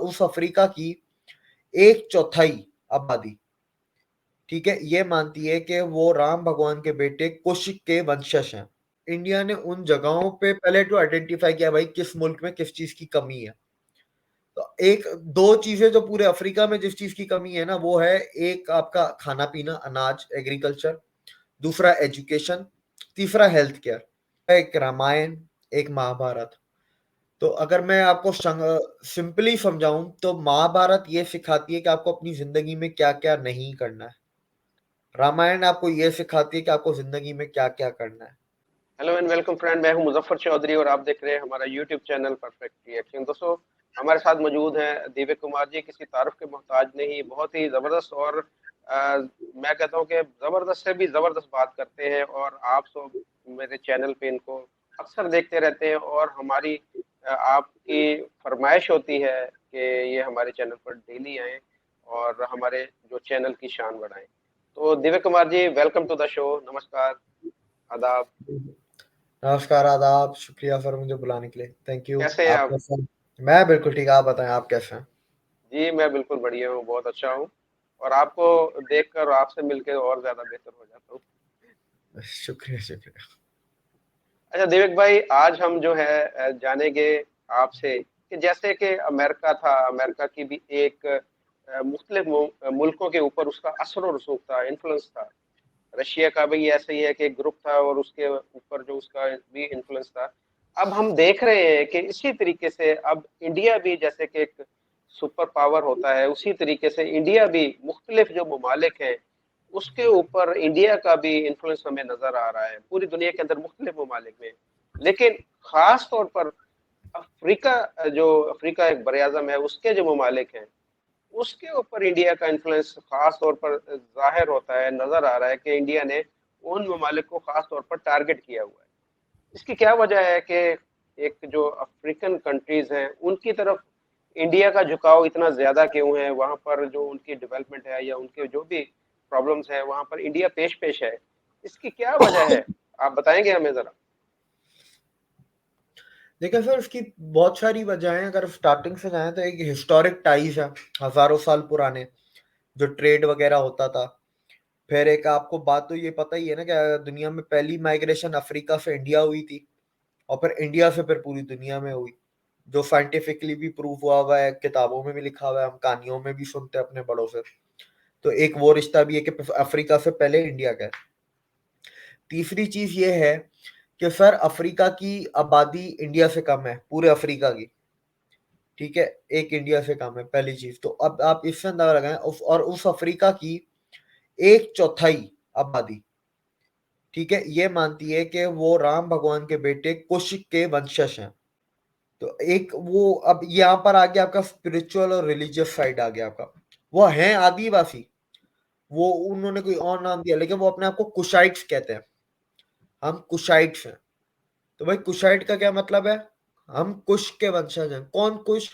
उस अफ्रीका की एक चौथाई आबादी, ठीक है, ये मानती है कि वो राम भगवान के बेटे कुश के वंशज हैं। इंडिया ने उन जगहों पे पहले तो आइडेंटिफाई किया भाई किस मुल्क में किस चीज की कमी है। तो एक दो चीजें जो पूरे अफ्रीका में जिस चीज की कमी है ना, वो है एक आपका खाना पीना, अनाज, एग्रीकल्चर, दूसरा एजुकेशन, तीसरा हेल्थ केयर, एक रामायण, एक महाभारत। तो अगर मैं आपको सिंपली समझाऊं तो महाभारत ये सिखाती है कि आपको अपनी जिंदगी में क्या क्या नहीं करना है। रामायण आपको ये सिखाती है कि आपको जिंदगी में क्या क्या करना है। हेलो एंड वेलकम फ्रेंड, मैं हूं मुजफ्फर चौधरी और आप देख रहे हैं हमारा यूट्यूब चैनल परफेक्ट रिएक्शन। दोस्तों, हमारे साथ मौजूद हैं दिव्य कुमार जी। किसी तारुफ के मोहताज नहीं, बहुत ही जबरदस्त और मैं कहता हूं कि जबरदस्त से भी जबरदस्त बात करते हैं। और आप सब मेरे चैनल पे इनको अक्सर देखते रहते हैं और हमारी आपकी फरमाइश होती है कि ये हमारे चैनल पर डेली आए और हमारे जो चैनल की शान बढ़ाएं। तो Divya Kumar ji, welcome to the show. नमस्कार, आदाब। नमस्कार, आदाब, शुक्रिया सर मुझे बुलाने के लिए। Thank you. कैसे हैं आप आप? कैसे हैं? मैं बिल्कुल ठीक। आप बताएं, आप कैसे हैं? जी, मैं बिल्कुल बढ़िया हूँ, बहुत अच्छा हूँ। और आपको देखकर और आपसे मिलकर और ज़्यादा बेहतर हो जाता हूँ। शुक्रिया शुक्रिया। अच्छा दिवेक भाई, आज हम जो है जानेंगे आपसे कि जैसे कि अमेरिका था, अमेरिका की भी एक मुख्तलिफ मुल्कों के ऊपर उसका असर और रसूख था, इन्फ्लुएंस था। रशिया का भी ऐसे ही है कि एक ग्रुप था और उसके ऊपर जो उसका भी इन्फ्लुएंस था। अब हम देख रहे हैं कि इसी तरीके से अब इंडिया भी जैसे कि एक सुपर पावर होता है, उसी तरीके से इंडिया भी मुख्तलिफ जो ममालिक हैं उसके ऊपर इंडिया का भी इन्फ्लुएंस हमें नजर आ रहा है पूरी दुनिया के अंदर मुख्तलिफ ममालिक में। लेकिन खास तौर पर अफ्रीका, जो अफ्रीका एक बर आज़म है, उसके जो ममालिक हैं उसके ऊपर इंडिया का इन्फ्लुएंस खास तौर पर जाहिर होता है, नजर आ रहा है कि इंडिया ने उन ममालिक को खास तौर पर टारगेट किया हुआ है। इसकी क्या वजह है कि एक जो अफ्रीकन कंट्रीज हैं उनकी तरफ इंडिया का झुकाव इतना ज्यादा क्यों है? वहां पर जो उनकी डेवलपमेंट है या उनके जो भी प्रॉब्लम्स है वहां पर इंडिया पेश पेश है। इसकी क्या वजह है? आप बताएंगे हमें जरा। देखिए सर, इसकी बहुत सारी वजह हैं। अगर स्टार्टिंग से जाएं तो एक हिस्टोरिक टाइज है, हजारों साल पुराने, जो ट्रेड वगैरह होता था। फिर एक आपको बात तो ये पता ही है ना कि दुनिया में पहली माइग्रेशन अफ्रीका से इंडिया हुई थी, और फिर इंडिया से फिर पूरी दुनिया में हुई, जो साइंटिफिकली भी प्रूव हुआ है, किताबों में भी लिखा हुआ है, हम कहानियों में भी सुनते हैं अपने बड़ों से। तो एक वो रिश्ता भी है कि अफ्रीका से पहले इंडिया का है। तीसरी चीज ये है कि सर अफ्रीका की आबादी इंडिया से कम है, पूरे अफ्रीका की, ठीक है, एक इंडिया से कम है, पहली चीज। तो अब आप इससे अंदाजा लगाएं, और उस अफ्रीका की एक चौथाई आबादी, ठीक है, ये मानती है कि वो राम भगवान के बेटे कुश के वंशज हैं। तो एक वो, अब यहाँ पर आ गया आपका स्पिरिचुअल और रिलीजियस साइड आ गया आपका। वो हैं आदिवासी, वो उन्होंने कोई और नाम दिया, लेकिन वो अपने आप को कुशाइट्स कहते हैं। हम कुशाइट्स हैं। तो भाई कुशाइट का क्या मतलब है? हम कुश के वंशज हैं। कौन कुश?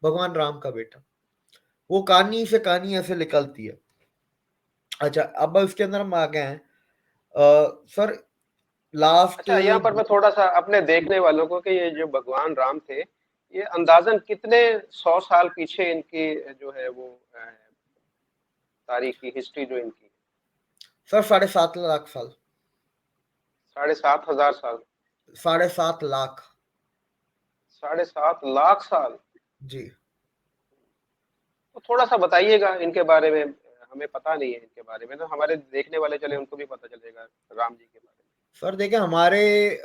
भगवान राम का बेटा। वो कहानी से कहानी ऐसे निकलती है। अच्छा, अब इसके अंदर हम आ गए हैं सर, लास्ट। अच्छा, यहाँ पर मैं थोड़ा सा अपने देखने वालों को कि ये जो भगवान राम थे, ये अंदाजन कितने 100 साल पीछे इनकी जो है वो तारीखी हिस्ट्री जो इनकी। सर 7.5 लाख साल। 7,500 साल? 7.5 लाख। 7,7 लाख साल? जी। तो थोड़ा सा बताइएगा इनके बारे में। हमें पता नहीं है इनके बारे में, ना हमारे देखने वाले चले उनको भी पता चलेगा राम जी के बारे सर देखिए, हमारे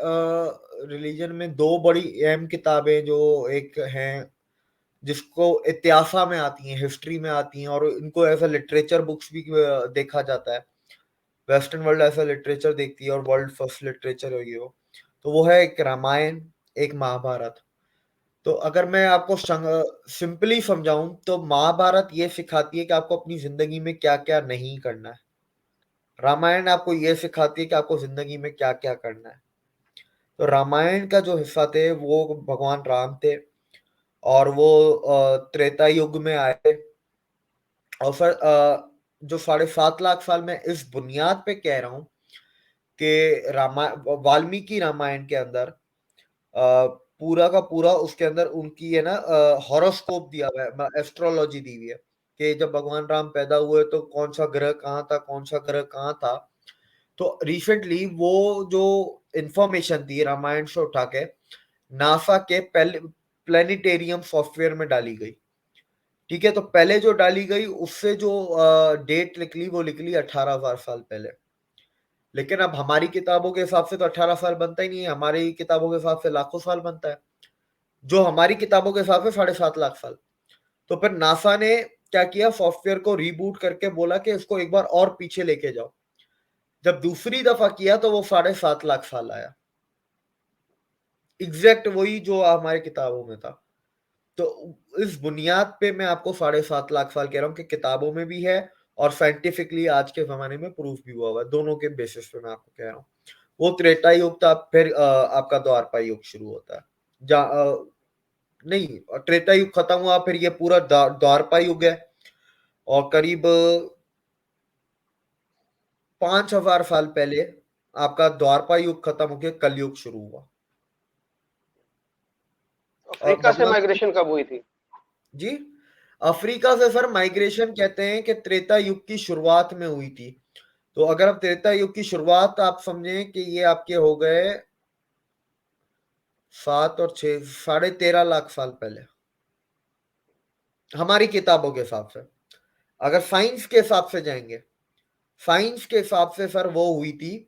रिलीजन में दो बड़ी अहम किताबें जो एक हैं, जिसको इतिहासा में आती हैं, हिस्ट्री में आती हैं, और इनको ऐसा लिटरेचर बुक्स भी देखा जाता है। वेस्टर्न वर्ल्ड ऐसा लिटरेचर देखती है और वर्ल्ड फर्स्ट लिटरेचर है ये वो। तो वो है एक रामायण, एक महाभारत। तो अगर मैं आपको सिंपली समझाऊं तो महाभारत ये सिखाती है कि आपको अपनी जिंदगी में क्या क्या नहीं करना है। रामायण आपको ये सिखाती है कि आपको जिंदगी में क्या क्या करना है। तो रामायण का जो हिस्सा थे वो भगवान राम थे, और वो त्रेता युग में आए। और फिर जो 7.5 लाख साल में इस बुनियाद पे कह रहा हूँ कि वाल्मीकि रामायण के अंदर पूरा का पूरा उसके अंदर उनकी है ना हॉरोस्कोप दिया हुआ है, एस्ट्रोलॉजी दी हुई है कि जब भगवान राम पैदा हुए तो कौन सा ग्रह कहाँ था, कौन सा ग्रह कहाँ था। तो रिसेंटली वो जो इंफॉर्मेशन थी रामायण से उठा के नासा के पहले प्लेनेटेरियम सॉफ्टवेयर में डाली गई। ठीक है, तो पहले जो डाली गई उससे जो डेट निकली वो निकली 18,000 साल पहले। लेकिन अब हमारी किताबों के हिसाब से तो 18 साल बनता ही नहीं है, हमारी किताबों के हिसाब से लाखों साल बनता है, जो हमारी किताबों के हिसाब से 7.5 लाख साल। तो फिर नासा ने क्या किया, सॉफ्टवेयर को रीबूट करके बोला कि इसको एक बार और पीछे लेके जाओ। जब दूसरी दफा किया तो वो 7.5 लाख साल आया, एग्जैक्ट वही जो हमारी किताबों में था। तो इस बुनियाद पे मैं आपको 7.5 लाख साल कह रहा हूँ कि किताबों में भी है और साइंटिफिकली आज के जमाने में प्रूफ भी हुआ हुआ है, दोनों के बेसिस पे मैं आपको कह रहा हूँ। वो त्रेता युग था, फिर आपका द्वापर युग शुरू होता है। नहीं, त्रेता युग खत्म हुआ, फिर ये पूरा द्वापर युग है और करीब 5,000 साल पहले आपका द्वापर युग खत्म होकर कलयुग शुरू हुआ। और अफ्रीका से भगवान माइग्रेशन कब हुई थी? जी, अफ्रीका से सर माइग्रेशन कहते हैं कि त्रेता युग की शुरुआत में हुई थी। तो अगर आप त्रेता युग की शुरुआत आप समझें कि ये आपके हो गए 7 और 6, 13.5 लाख साल पहले हमारी किताबों के हिसाब से। अगर साइंस के हिसाब से जाएंगे, साइंस के हिसाब से सर वो हुई थी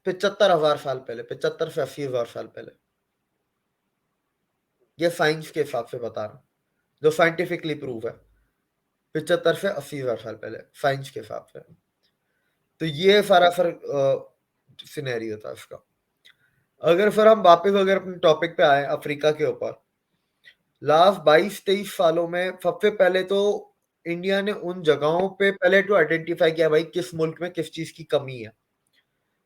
75,000 साल पहले, 75 से 80,000 साल पहले। ये साइंस के हिसाब से बता रहा हूं, जो साइंटिफिकली प्रूव है, 75 से 80,000 साल पहले साइंस के हिसाब से। तो ये सारा सर सिनेरियो था इसका। अगर सर हम वापस अगर अपने टॉपिक पे आए अफ्रीका के ऊपर, लास्ट 22-23 सालों में सबसे पहले तो इंडिया ने उन जगहों पे पहले तो आइडेंटिफाई किया भाई किस मुल्क में किस चीज की कमी है।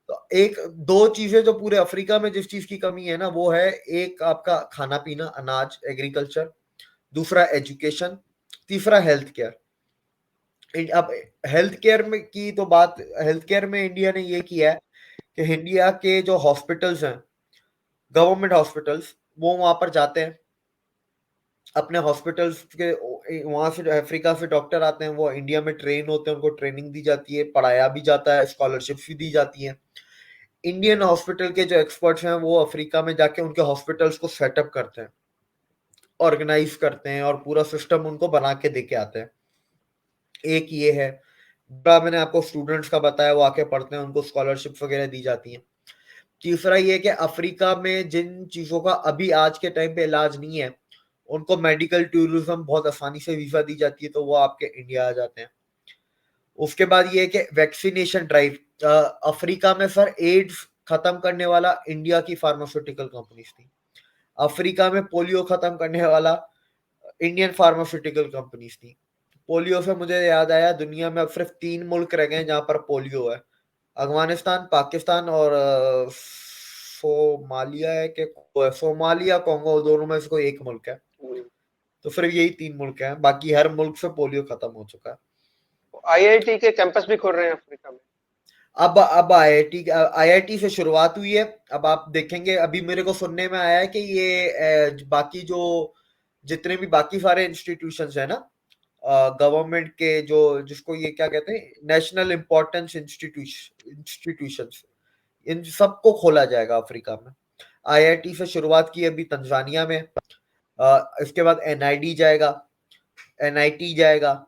तो एक दो चीजें जो पूरे अफ्रीका में जिस चीज की कमी है ना, वो है एक आपका खाना पीना, अनाज, एग्रीकल्चर, दूसरा एजुकेशन, तीसरा हेल्थ केयर। अब हेल्थ केयर में की तो बात, हेल्थ केयर में इंडिया ने ये किया है कि इंडिया के जो हॉस्पिटल्स हैं, गवर्नमेंट हॉस्पिटल्स, वो वहां पर जाते हैं अपने हॉस्पिटल्स के, वहां से जो अफ्रीका से डॉक्टर आते हैं वो इंडिया में ट्रेन होते हैं, उनको ट्रेनिंग दी जाती है, पढ़ाया भी जाता है, स्कॉलरशिप्स भी दी जाती हैं। इंडियन हॉस्पिटल के जो एक्सपर्ट्स हैं वो अफ्रीका में जाके उनके हॉस्पिटल्स को सेटअप करते हैं, ऑर्गेनाइज करते हैं और पूरा सिस्टम उनको बना के दे के आते हैं। एक ये है, मैंने आपको स्टूडेंट्स का बताया, वो आके पढ़ते हैं, उनको स्कॉलरशिप वगैरह दी जाती हैं। तीसरा ये कि अफ्रीका में जिन चीजों का अभी आज के टाइम पे इलाज नहीं है, उनको मेडिकल टूरिज्म बहुत आसानी से वीजा दी जाती है, तो वो आपके इंडिया आ जाते हैं। उसके बाद ये है कि वैक्सीनेशन ड्राइव, अफ्रीका में सर एड्स खत्म करने वाला इंडिया की फार्मास्यूटिकल कंपनीज थी। अफ्रीका में पोलियो खत्म करने वाला इंडियन फार्मास्यूटिकल कंपनीज थी। पोलियो से मुझे याद आया, दुनिया में अब सिर्फ 3 मुल्क रह गए जहां पर पोलियो है, अफगानिस्तान, पाकिस्तान और सोमालिया है कि सोमालिया, कोंगो, दोनों में से कोई एक मुल्क है। तो सिर्फ यही 3 मुल्क हैं, बाकी हर मुल्क से पोलियो खत्म हो चुका है। आईआईटी के कैंपस भी खोल रहे हैं अफ्रीका में? अब आईआईटी से शुरुआत हुई है। अब आप देखेंगे, अभी मेरे को सुनने में आया है कि ये बाकी जो जितने भी बाकी सारे इंस्टीट्यूशंस है ना, गवर्नमेंट के, जो जिसको ये क्या कहते हैं, नेशनल इंपॉर्टेंस इंस्टीट्यूशंस, इन सबको खोला जाएगा अफ्रीका में। आईआईटी से शुरुआत की अभी तंजानिया में, इसके बाद एनआईडी जाएगा, एनआईटी जाएगा,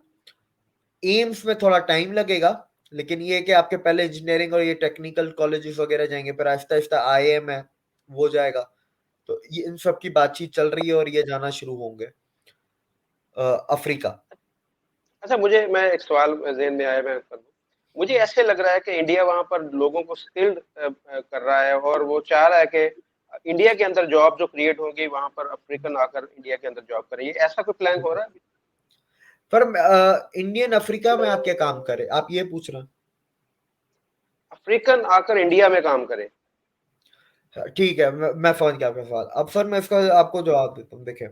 एम्स में थोड़ा टाइम लगेगा, लेकिन ये है कि आपके पहले इंजीनियरिंग और ये टेक्निकल कॉलेजेस वगैरह जाएंगे, फिर आहिस्ता आहिस्ता आईएम है वो जाएगा। तो ये इन सब की बातचीत चल रही है और ये जाना शुरू होंगे अफ्रीका। अच्छा, मुझे मैं एक सवाल ज़हन में आया, मैं कर दूं। मुझे ऐसे लग रहा है कि इंडिया वहां पर लोगों को स्किल्ड कर रहा है और वो चाह रहा है कि इंडिया के अंदर जॉब जो क्रिएट होगी वहां पर अफ्रीकन आकर इंडिया के अंदर जॉब करें। ये ऐसा कोई प्लान हो रहा है अभी? पर इंडियन अफ्रीका में आप क्या काम करें, आप ये पूछ रहे अफ्रीकन आकर इंडिया में काम करे? हैं? ठीक है, मैं समझ गया आपका सवाल। अब सर मैं इसका आपको जवाब देता हूँ। देखिए,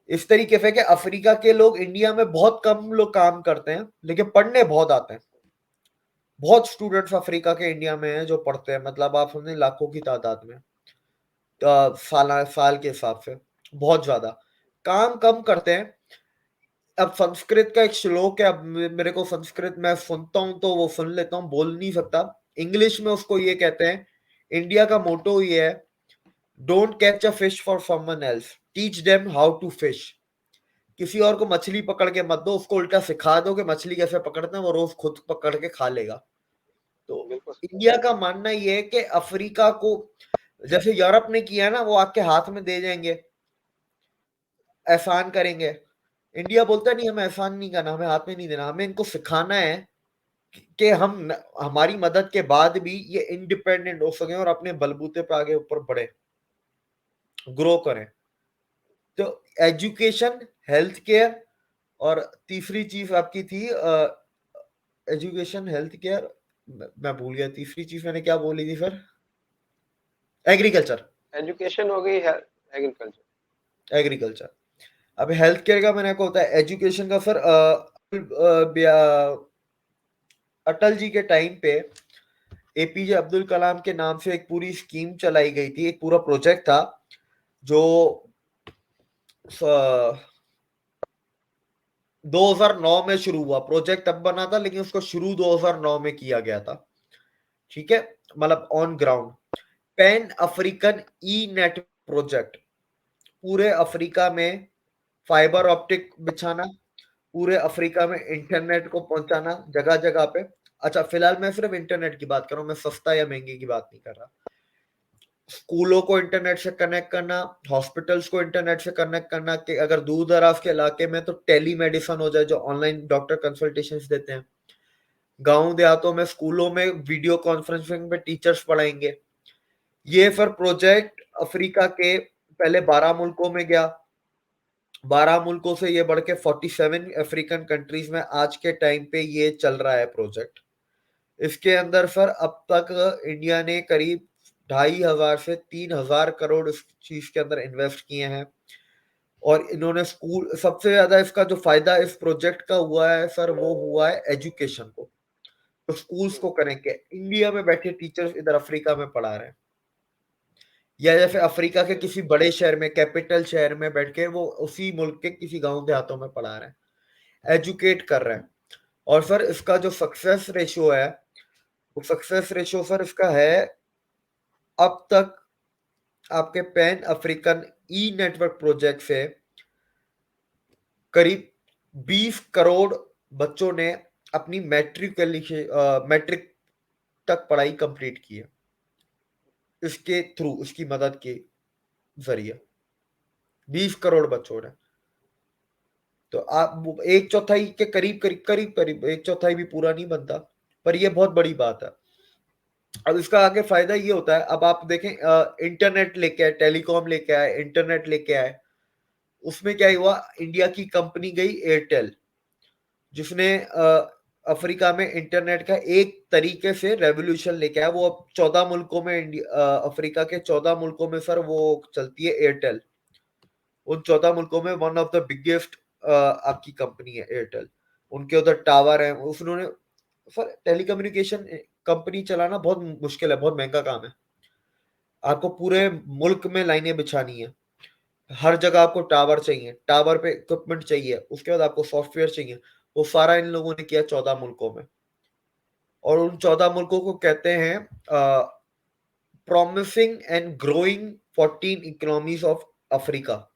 इस तरीके से कि अफ्रीका के लोग इंडिया में बहुत कम लोग काम करते हैं, लेकिन पढ़ने बहुत आते हैं, बहुत स्टूडेंट्स अफ्रीका के इंडिया में हैं जो पढ़ते हैं, मतलब आप समझे लाखों की तादाद में, साल के हिसाब से बहुत ज्यादा काम कम करते हैं। अब संस्कृत का एक श्लोक है, अब मेरे को संस्कृत मैं सुनता हूँ तो वो सुन लेता हूँ, बोल नहीं सकता। इंग्लिश में उसको ये कहते हैं, इंडिया का मोटो ये है, don't catch a fish for someone else, teach them how to fish. किसी और को मछली पकड़ के मत दो, उसको उल्टा सिखा दो कि मछली कैसे पकड़ते हैं, वो रोज खुद पकड़ के खा लेगा। तो बिल्कुल सही बात इंडिया का मानना ये है कि अफ्रीका को जैसे यूरोप ने किया ना, वो आपके हाथ में दे जाएंगे, एहसान करेंगे। इंडिया बोलता नहीं, हमें एहसान नहीं करना, हमें हाथ में नहीं देना, हमें इनको सिखाना है कि हमारी मदद के बाद भी ये इंडिपेंडेंट हो सके और अपने बलबूते पे आगे ऊपर बढ़े, ग्रो करें। तो एजुकेशन, हेल्थ केयर, और तीसरी चीज आपकी थी एजुकेशन, हेल्थ केयर, मैं भूल गया तीसरी चीज मैंने क्या बोली थी सर। एग्रीकल्चर। है। एजुकेशन हो गई है, एग्रीकल्चर। एग्रीकल्चर। अब हेल्थ केयर का मैंने को होता है, एजुकेशन का सर अटल जी के टाइम पे एपीजे अब्दुल कलाम के नाम से एक पूरी स्कीम चलाई गई थी, एक पूरा प्रोजेक्ट था जो 2009 में शुरू हुआ। प्रोजेक्ट तब बना था लेकिन उसको शुरू 2009 में किया गया था, ठीक है, मतलब on ground. Pan African E net project, पूरे अफ्रीका में फाइबर ऑप्टिक बिछाना, पूरे अफ्रीका में इंटरनेट को पहुंचाना जगह जगह पे। अच्छा, फिलहाल मैं सिर्फ इंटरनेट की बात कर रहा हूं, मैं सस्ता या महंगे की बात नहीं कर रहा। स्कूलों को इंटरनेट से कनेक्ट करना, हॉस्पिटल्स को इंटरनेट से कनेक्ट करना, कि अगर दूर दराज के इलाके में तो टेली मेडिसिन हो जाए, जो ऑनलाइन डॉक्टर कंसल्टेशन देते हैं। गांव देहातों में स्कूलों में वीडियो कॉन्फ्रेंसिंग पे टीचर्स पढ़ाएंगे। ये फिर प्रोजेक्ट अफ्रीका के पहले 12 मुल्कों में गया, 12 मुल्कों से ये बढ़ के 47 अफ्रीकन कंट्रीज में आज के टाइम पे ये चल रहा है प्रोजेक्ट। इसके अंदर सर अब तक इंडिया ने करीब 2,500 से 3,000 करोड़ इस चीज के अंदर इन्वेस्ट किए हैं। और इन्होंने स्कूल, सबसे ज्यादा इसका जो फायदा इस प्रोजेक्ट का हुआ है सर, वो हुआ है एजुकेशन को। तो स्कूल्स को करेंगे, इंडिया में बैठे टीचर्स इधर अफ्रीका में पढ़ा रहे हैं, या जैसे अफ्रीका के किसी बड़े शहर में, कैपिटल शहर में बैठ के वो उसी मुल्क के किसी गांव देहातों में पढ़ा रहे हैं, एजुकेट कर रहे हैं। और सर इसका जो सक्सेस रेशियो है, वो सक्सेस रेशियो सर इसका है अब तक आपके पैन अफ्रीकन ई नेटवर्क प्रोजेक्ट से करीब 20 करोड़ बच्चों ने अपनी मैट्रिक तक पढ़ाई कंप्लीट की है, इसके थ्रू, इसकी मदद के जरिए 20 करोड़ बच्चों ने। तो आप एक चौथाई के करीब करीब करीब करीब एक चौथाई भी पूरा नहीं बनता, पर यह बहुत बड़ी बात है। अब इसका आगे फायदा ये होता है, अब आप देखें इंटरनेट लेके आए, टेलीकॉम लेके आए, इंटरनेट लेके आए, उसमें क्या हुआ, इंडिया की कंपनी गई एयरटेल, जिसने अफ्रीका में इंटरनेट का एक तरीके से रेवोल्यूशन लेके आया। वो अब 14 मुल्कों में, अफ्रीका के 14 मुल्कों में सर वो चलती है एयरटेल। उन 14 मुल्कों में वन ऑफ द बिगेस्ट आपकी कंपनी है एयरटेल। उनके उधर टावर है, उन्होंने सर टेलीकम्युनिकेशन कंपनी चलाना बहुत मुश्किल है, बहुत महंगा काम है। आपको पूरे मुल्क में लाइनें बिछानी है, हर जगह आपको टावर चाहिए, टावर पे इक्विपमेंट चाहिए, उसके बाद आपको सॉफ्टवेयर चाहिए। वो सारा इन लोगों ने किया 14 मुल्कों में। और उन 14 मुल्कों को कहते हैं promising and growing 14 economies of Africa.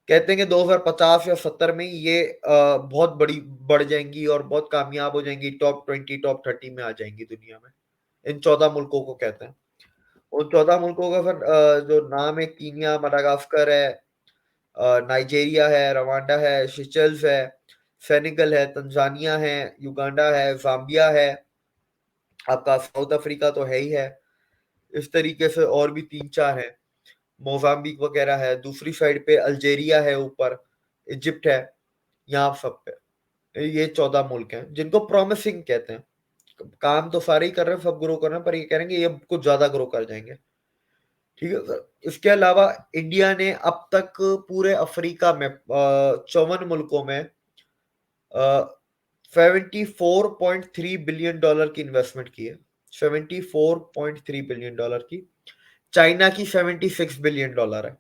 कहते हैं कि 2050 या 70 में ये बहुत बड़ी बढ़ जाएंगी और बहुत कामयाब हो जाएंगी, टॉप 20 टॉप 30 में आ जाएंगी दुनिया में। इन 14 मुल्कों को कहते हैं। उन 14 मुल्कों का फिर जो नाम है, कीनिया, मडागास्कर है, नाइजीरिया है, रवांडा है, सिचल्स है, सेनेगल है, तंजानिया है, युगांडा है, जाम्बिया है, आपका साउथ अफ्रीका तो है ही है। इस तरीके से और भी 3-4 हैं, मोजाम्बिक वगैरह है, दूसरी साइड पे अल्जेरिया है, ऊपर इजिप्ट है। यहाँ सब पे ये 14 मुल्क हैं जिनको प्रॉमिसिंग कहते हैं। काम तो सारे ही कर रहे हैं, सब ग्रो कर रहे हैं, पर ये कह रहे हैं कि ये कुछ ज्यादा ग्रो कर जाएंगे, ठीक है सर। इसके अलावा इंडिया ने अब तक पूरे अफ्रीका में 54 मुल्कों में $74.3 बिलियन की इन्वेस्टमेंट की है, $74.3 बिलियन की। चाइना की $76 बिलियन है,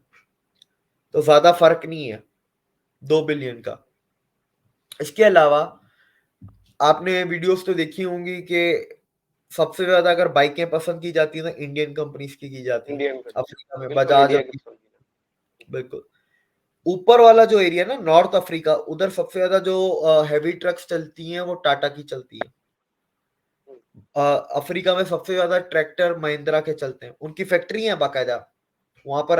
तो ज्यादा फर्क नहीं है 2 बिलियन का। इसके अलावा आपने वीडियोस तो देखी होंगी कि सबसे ज्यादा अगर बाइकें पसंद की जाती है तो इंडियन कंपनीज की जाती हैं इंडियन का। अफ्रीका में, बिल्कुल बजाज इंडिया की अपनी। पसंदीदा। बिल्कुल। ऊपर वाला जो एरिया ना, नॉर्थ अफ्रीका, उधर सबसे ज्यादा जो हैवी ट्रक्स चलती हैं वो टाटा की चलती है। हुँ, अफ्रीका में सबसे ज्यादा ट्रैक्टर महिंद्रा के चलते हैं, उनकी फैक्ट्री है बाकायदा वहां पर,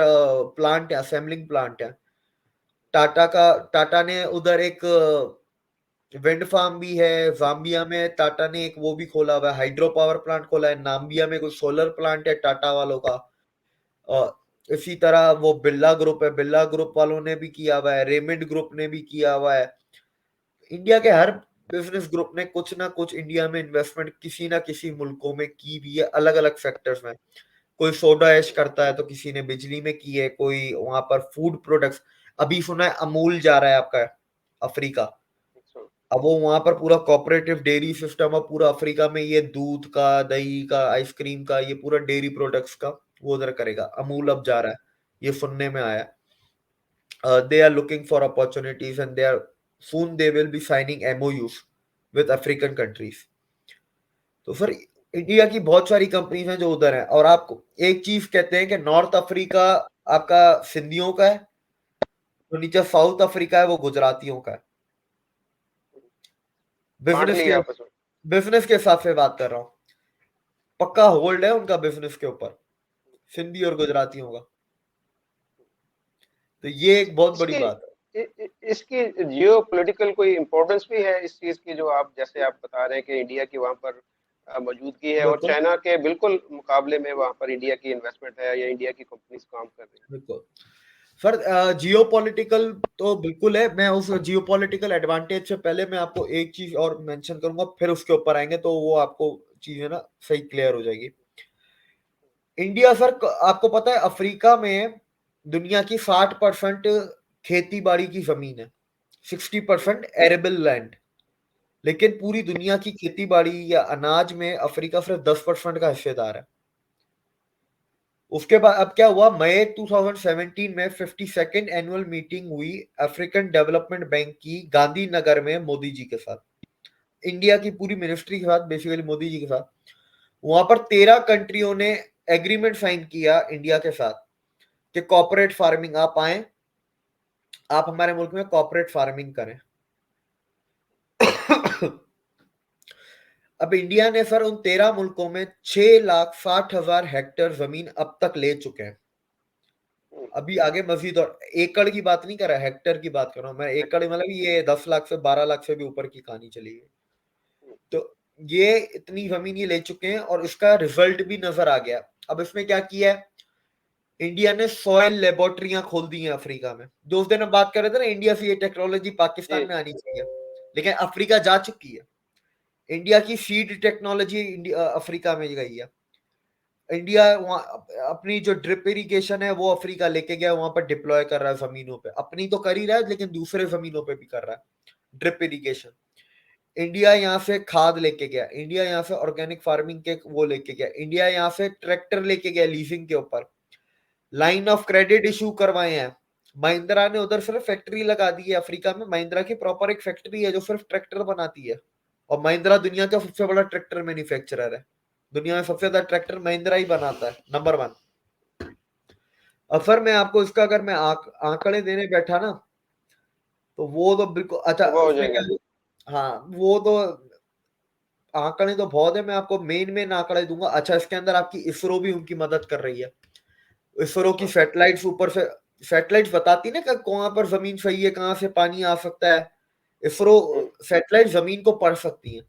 प्लांट है, असेंबलिंग प्लांट है। टाटा ने उधर एक विंड फार्म भी है। जाम्बिया में टाटा ने एक वो भी खोला हुआ है, हाइड्रो पावर प्लांट खोला है। नाम्बिया में कुछ सोलर प्लांट है टाटा वालों का। इसी तरह वो बिरला ग्रुप है, बिरला ग्रुप वालों ने भी किया हुआ है, रेमिंड ग्रुप ने भी किया हुआ है। इंडिया के हर बिजनेस ग्रुप ने कुछ ना कुछ इंडिया में इन्वेस्टमेंट किसी ना किसी मुल्कों में की भी है, अलग अलग सेक्टर्स में। कोई सोडा ऐश हुँ, करता है तो किसी ने बिजली में की है, कोई वहां पर फूड प्रोडक्ट्स। अभी सुना है अमूल जा रहा है आपका अफ्रीका। अच्छा। अब वो वहां पर पूरा कोऑपरेटिव डेयरी सिस्टम है पूरा अफ्रीका में, ये दूध का, दही का, आइसक्रीम का, ये पूरा डेयरी प्रोडक्ट्स का वो उधर करेगा। अमूल हुँ, अब जा रहा है, ये सुनने में आया। They are looking for opportunities and they are soon they will be signing MOUs with African countries. तो सर इंडिया की बहुत सारी कंपनीज हैं जो उधर हैं। और आपको एक चीज कहते हैं कि नॉर्थ अफ्रीका आपका सिंधियों का है, तो नीचे साउथ अफ्रीका है वो गुजरातियों का है। हुँ, बाँट बिजनेस के लिया आपस में। बिजनेस के हिसाब से बात कर रहा हूँ, पक्का होल्ड है उनका बिजनेस के ऊपर, सिंधी और गुजरातियों का। तो ये एक बहुत बड़ी इसकी बात है। इसकी जियोपॉलिटिकल कोई इम्पोर्टेंस भी है इस चीज़ की, जो आप जैसे आप बता रहे हैं कि इंडिया की वहाँ पर मौजूदगी है और बिल्कुल चाइना के बिल्कुल मुकाबले में वहाँ पर इंडिया की इन्वेस्टमेंट है या इंडिया की कंपनीज काम कर रही हैं। बिल्कुल सर, जियो पॉलिटिकल तो बिल्कुल है। मैं उस जियो पॉलिटिकल एडवांटेज से पहले मैं आपको एक चीज और मेंशन करूंगा, फिर उसके ऊपर आएंगे तो वो आपको चीजें ना सही क्लियर हो जाएगी। इंडिया सर, आपको पता है अफ्रीका में दुनिया की 60% खेती बाड़ी की जमीन है, 60% एरेबल लैंड। लेकिन पूरी दुनिया की खेती बाड़ी या अनाज में अफ्रीका सिर्फ 10% का हिस्सेदार है। उसके बाद अब क्या हुआ, मई 2017 में 52nd एनुअल मीटिंग हुई अफ्रीकन डेवलपमेंट बैंक की गांधीनगर में मोदी जी के साथ, इंडिया की पूरी मिनिस्ट्री के साथ, बेसिकली मोदी जी के साथ। वहां पर 13 कंट्रियों ने एग्रीमेंट साइन किया इंडिया के साथ कि कॉर्पोरेट फार्मिंग आप आए, आप हमारे मुल्क में कॉर्पोरेट फार्मिंग करें। अब इंडिया ने सर उन 13 मुल्कों में 6,60,000 हेक्टेयर जमीन अब तक ले चुके हैं। हुँ, अभी आगे मजीद, और एकड़ की बात नहीं कर रहा, हेक्टर की बात कर रहा हूँ मैं। एकड़ हेक्टर। मतलब ये 10 लाख से 12 लाख से भी ऊपर की कहानी चली गई। हुँ, तो ये इतनी जमीन ये ले चुके हैं और इसका रिजल्ट भी नजर आ गया। अब इसमें क्या किया है, इंडिया ने सॉइल लेबोरेटरियां खोल दी हैं अफ्रीका में। जो उस दिन हम बात कर रहे थे ना, इंडिया से ये टेक्नोलॉजी जी, पाकिस्तान में आनी चाहिए, लेकिन अफ्रीका जा चुकी है। इंडिया की सीड टेक्नोलॉजी अफ्रीका में गई है। इंडिया वहाँ अपनी जो ड्रिप इरिगेशन है वो अफ्रीका लेके गया, वहां पर डिप्लॉय कर रहा है जमीनों पे। अपनी तो कर ही रहा है लेकिन दूसरे जमीनों पे भी कर रहा है ड्रिप इरिगेशन। इंडिया यहाँ से खाद लेके गया, इंडिया यहाँ से ऑर्गेनिक फार्मिंग के वो लेके गया, इंडिया यहाँ से ट्रैक्टर लेके गया लीजिंग के ऊपर। लाइन ऑफ क्रेडिट इशू करवाए हैं। महिंद्रा ने उधर सिर्फ फैक्ट्री लगा दी है अफ्रीका में। महिंद्रा की प्रॉपर एक फैक्ट्री है जो सिर्फ ट्रैक्टर बनाती है। और महिंद्रा दुनिया का सबसे बड़ा ट्रैक्टर मैन्युफैक्चरर है। दुनिया में सबसे ज्यादा ट्रैक्टर महिंद्रा ही बनाता है, नंबर 1। अब सर मैं आपको इसका अगर मैं आंकड़े देने बैठा ना, तो वो तो बिल्कुल अच्छा सुबह हो उसमें क्या। जाएँगे। हाँ, वो तो आंकड़े तो बहुत है, मैं आपको मेन मेन आंकड़े दूंगा। अच्छा, इसके अंदर आपकी इसरो भी उनकी मदद कर रही है। इसरो की अच्छा। सैटेलाइट्स ऊपर से, सैटेलाइट्स बताती ना कि कहाँ पर जमीन सही है, कहाँ से पानी आ सकता है। इसरो हुँ, सैटेलाइट जमीन को पढ़ सकती है,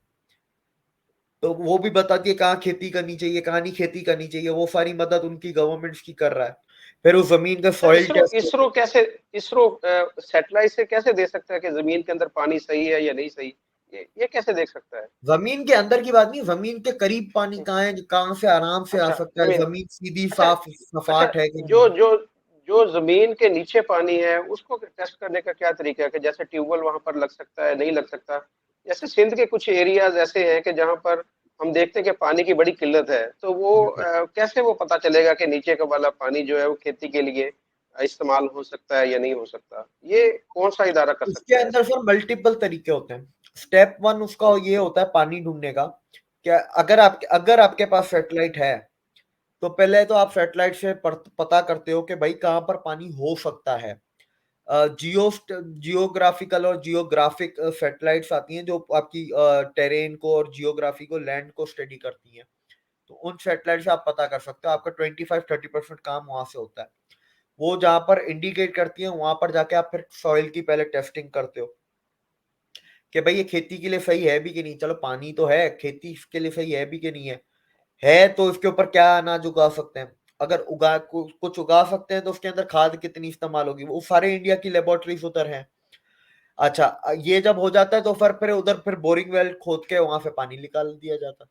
तो वो भी बताती है कहाँ खेती करनी चाहिए, कहाँ नहीं खेती करनी चाहिए। वो सारी मदद उनकी गवर्नमेंट्स की कर रहा है। फिर उस जमीन का अच्छा, सॉइल इसरो टेस्ट होता इसरो कैसे इसरो सैटेलाइट से कैसे देख सकता है कि ज़मीन के अंदर पानी सही है या नहीं सही? ये कैसे देख सकता है? है। जमीन के अंदर की बात नहीं, जमीन के करीब पानी हुँ, कहाँ है, कहाँ से आराम से आ अच्छा, सकता है, ज़मीन। जमीन सीधी अच्छा साफ अच्छा, सपाट है कि नहीं जो है। जो जो ज़मीन के नीचे पानी है, उसको टेस्ट करने का क्या तरीका है कि जैसे ट्यूबवेल वहाँ पर लग सकता है, नहीं लग सकता? जैसे सिंध के कुछ एरियाज ऐसे हैं कि जहाँ पर हम देखते हैं कि पानी की बड़ी किल्लत है, तो वो बिल्कुल। कैसे वो पता चलेगा कि नीचे का वाला पानी जो है वो खेती के लिए इस्तेमाल हो सकता है या नहीं हो सकता? ये कौन सा इदारा कर उसके सकता है अंदर ऐसा? सर मल्टीपल तरीके होते हैं। स्टेप वन उसका हम्म, ये होता है पानी ढूंढने का। क्या अगर आपके पास सैटेलाइट है, तो पहले तो आप सैटेलाइट से पता करते हो कि भाई कहाँ पर पानी हो सकता है। जियोग्राफिकल और जियोग्राफिक सैटेलाइट्स आती हैं जो आपकी टेरेन को और जियोग्राफी को, लैंड को स्टडी करती हैं। तो उन सैटेलाइट से आप पता कर सकते हो। आपका 25-30% काम वहां से होता है। वो जहां पर इंडिकेट करती है वहां पर जाके आप फिर सॉइल की पहले टेस्टिंग करते हो कि भाई ये खेती के लिए सही है भी कि नहीं। चलो पानी तो है, खेती के लिए सही है भी कि नहीं है तो इसके ऊपर क्या अनाज उगा सकते हैं। अगर कुछ उगा सकते हैं तो उसके अंदर खाद कितनी इस्तेमाल होगी, वो सारे इंडिया की लेबोरेटरीज उधर हैं। अच्छा, ये जब हो जाता है तो फिर उधर फिर बोरिंग वेल खोद के वहां से पानी निकाल दिया जाता है।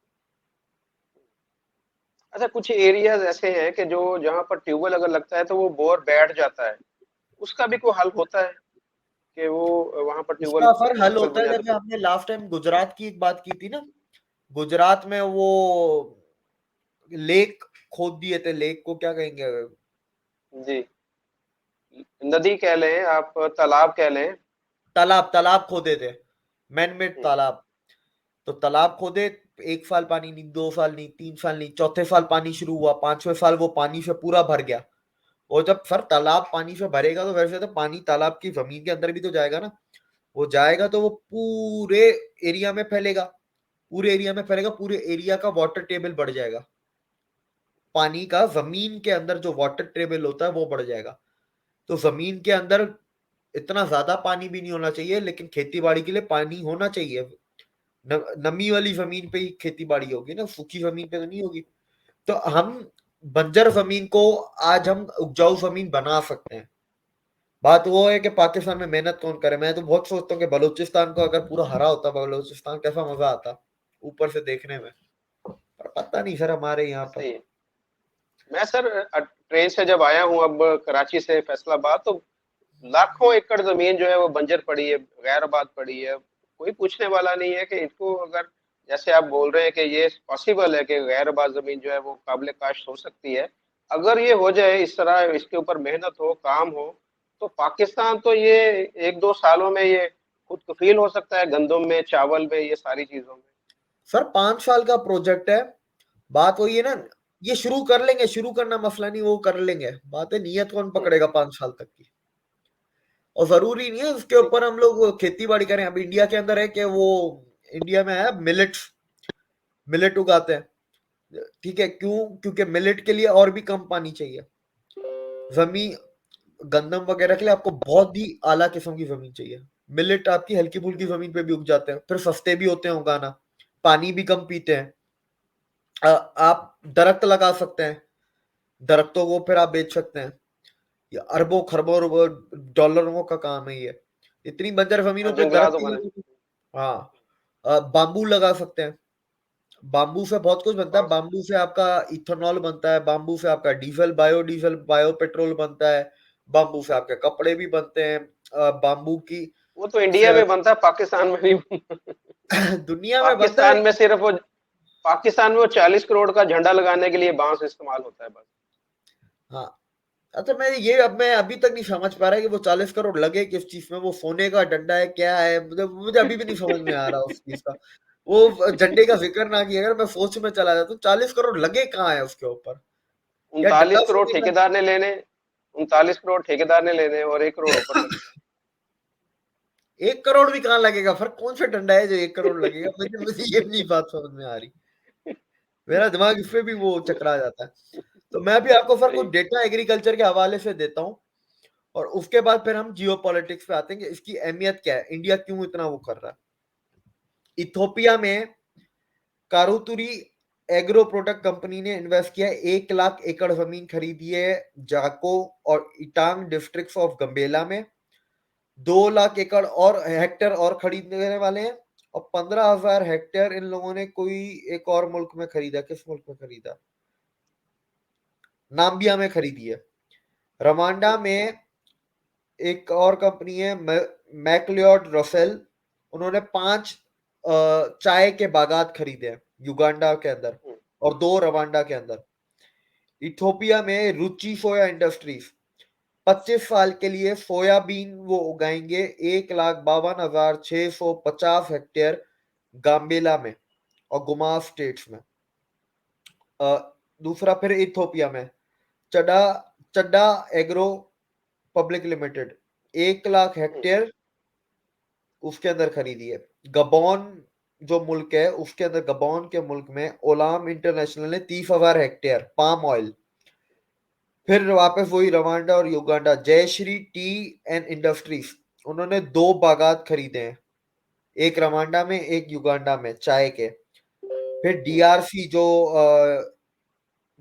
अच्छा, कुछ एरियाज ऐसे हैं कि जो जहाँ पर ट्यूबवेल अगर लगता है तो वो बोर बैठ जाता है, उसका भी कोई हल होता है कि वो वहां पर ट्यूबवेल उसका फिर हल ट्यूबवेल होता बन है, जाता जैसे हमने लास्ट टाइम गुजरात की एक बात की थी ना। गुजरात में वो लेक खोद दिए थे। लेक को क्या कहेंगे? है? जी, नदी कह लें आप, तालाब कह लें। तालाब तालाब खोदे थे। मैन मेड हम्म, तालाब। तो तालाब खोदे। 1 साल पानी नहीं, 2 साल नहीं, 3 साल नहीं, चौथे साल पानी शुरू हुआ, 5वें साल वो पानी से पूरा भर गया। और जब सर तालाब पानी से भरेगा तो वैसे तो पानी तालाब की जमीन के अंदर भी तो जाएगा ना। वो जाएगा तो वो पूरे एरिया में फैलेगा। पूरे एरिया में फैलेगा, पूरे एरिया का वाटर टेबल बढ़ जाएगा। पानी का जमीन के अंदर जो वाटर टेबल होता है वो बढ़ जाएगा। तो जमीन के अंदर इतना ज्यादा पानी भी नहीं होना चाहिए, लेकिन खेती बाड़ी के लिए पानी होना चाहिए। नमी वाली जमीन पे ही खेती बाड़ी होगी ना, सूखी जमीन पे तो नहीं होगी। तो हम बंजर जमीन को आज हम उपजाऊ जमीन बना सकते हैं। बात वो है कि पाकिस्तान में मेहनत कौन करे। मैं तो बहुत सोचता हूँ कि बलूचिस्तान को अगर पूरा हरा होता, बलूचिस्तान कैसा मजा आता ऊपर से देखने में। पर पता नहीं सर हमारे यहाँ पर। सही है। मैं सर ट्रेन से जब आया हूँ अब कराची से फैसलाबाद, तो लाखों एकड़ जमीन जो है वो बंजर पड़ी है, गैर आबाद पड़ी है। कोई पूछने वाला नहीं है कि इसको अगर, जैसे आप बोल रहे हैं कि ये पॉसिबल है कि गैर आबाद जमीन जो है वो काबिल काश्त हो सकती है। अगर ये हो जाए इस तरह, इसके ऊपर मेहनत हो, काम हो, तो पाकिस्तान तो ये 1-2 सालों में ये खुद कफील हो सकता है, गंदम में, चावल में, ये सारी चीजों में। सर 5 साल का प्रोजेक्ट है। बात वही है ना। ये शुरू कर लेंगे, शुरू करना मसला नहीं, वो कर लेंगे। बात है नियत कौन हम्म, पकड़ेगा 5 साल तक की। और जरूरी नहीं है उसके ठीक। ऊपर हम लोग खेती बाड़ी करें। अब इंडिया के अंदर है कि वो इंडिया में है मिलेट्स। मिलेट उगाते हैं। ठीक है, क्यों? क्योंकि मिलेट के लिए और भी कम पानी चाहिए। जमीन गंदम वगैरह के लिए आपको बहुत ही आला किस्म की जमीन चाहिए। मिलेट आपकी हल्की फुल्की जमीन पे भी उग जाते हैं, फिर सस्ते भी होते हैं उगाना। पानी भी कम पीते हैं। आप दरख्त लगा सकते हैं। दरख्तों को फिर आप बेच सकते हैं। ये अरबों खरबों डॉलरों का काम है ये। इतनी बंजर हाँ, जमीनों पे जंगलात दरख्त ही उगाने। लगा। हाँ। बाम्बू लगा सकते हैं। बाम्बू से बहुत कुछ बनता है। बांस। बाम्बू से आपका इथेनॉल बनता है। बाम्बू से आपका डीजल, बायो पेट्रोल बनता है। बाम्बू से आपके कपड़े भी बनते हैं। बाम्बू की वो तो इंडिया से में बनता है, पाकिस्तान में भी दुनिया में बनता पाकिस्तान है। में सिर्फ वो, पाकिस्तान में वो 40 करोड़ का झंडा लगाने के लिए बांस इस्तेमाल होता है बस। हाँ। अच्छा, मैं अभी तक नहीं समझ पा रहा कि वो 40 करोड़ लगे किस चीज में। वो सोने का डंडा है, क्या है? मुझे अभी भी नहीं समझ में आ रहा उस चीज का। वो झंडे का जिक्र ना किया अगर मैं सोच में चला जाता तो 40 करोड़ लगे कहाँ है उसके ऊपर? क्या उनतालीस डंडा करोड़ सोने का? ठेकेदार ने लेने 39 करोड़ ठेकेदार ने लेने, और 1 करोड़ ऊपर लगेगा। 1 करोड़ भी कहाँ लगेगा? फिर कौन सा डंडा है जो 1 करोड़ लगेगा? मुझे मुझे ये नहीं बात समझ में आ रही। मेरा दिमाग इस पे भी वो चकरा जाता है। तो मैं भी आपको सर कुछ सही। डेटा एग्रीकल्चर के हवाले से देता हूँ। और उसके बाद फिर हम जियो पॉलिटिक्स पे आते हैं कि इसकी अहमियत क्या है, इंडिया क्यों इतना वो कर रहा है। इथोपिया में कारुतुरी एग्रो प्रोडक्ट कंपनी ने इन्वेस्ट किया है। 1 लाख एकड़ जमीन खरीदी है जाको और इटांग डिस्ट्रिक्ट ऑफ गंबेला में। 2 लाख एकड़ और हेक्टेयर और खरीदने वाले हैं। और 15,000 हेक्टेयर इन लोगों ने कोई एक और मुल्क में खरीदा। किस मुल्क में खरीदा? नाम्बिया में खरीदी है। रवांडा में एक और कंपनी है मैक्लियोड रसेल। उन्होंने 5 चाय के बागात खरीदे हैं युगांडा के अंदर हुँ, और 2 रवांडा के अंदर। इथियोपिया में रुचि सोया इंडस्ट्रीज 25 साल के लिए सोयाबीन वो उगाएंगे 1,52,650 हेक्टेयर गाम्बेला में और गुमास स्टेट्स में। अ, दूसरा फिर इथियोपिया में चड्डा चड्डा एग्रो पब्लिक लिमिटेड 1 लाख हुँ, हेक्टेयर उसके अंदर खरीदी है। गबोन जो मुल्क है उसके अंदर गबोन के मुल्क में ओलाम इंटरनेशनल ने 30,000 हेक्टेयर पाम ऑयल। फिर वापस वही रवांडा और Uganda Jayshree tea and industries उन्होंने 2 बागात खरीदे हैं, एक रवांडा में एक युगांडा में चाय के। फिर हुँ, डीआरसी जो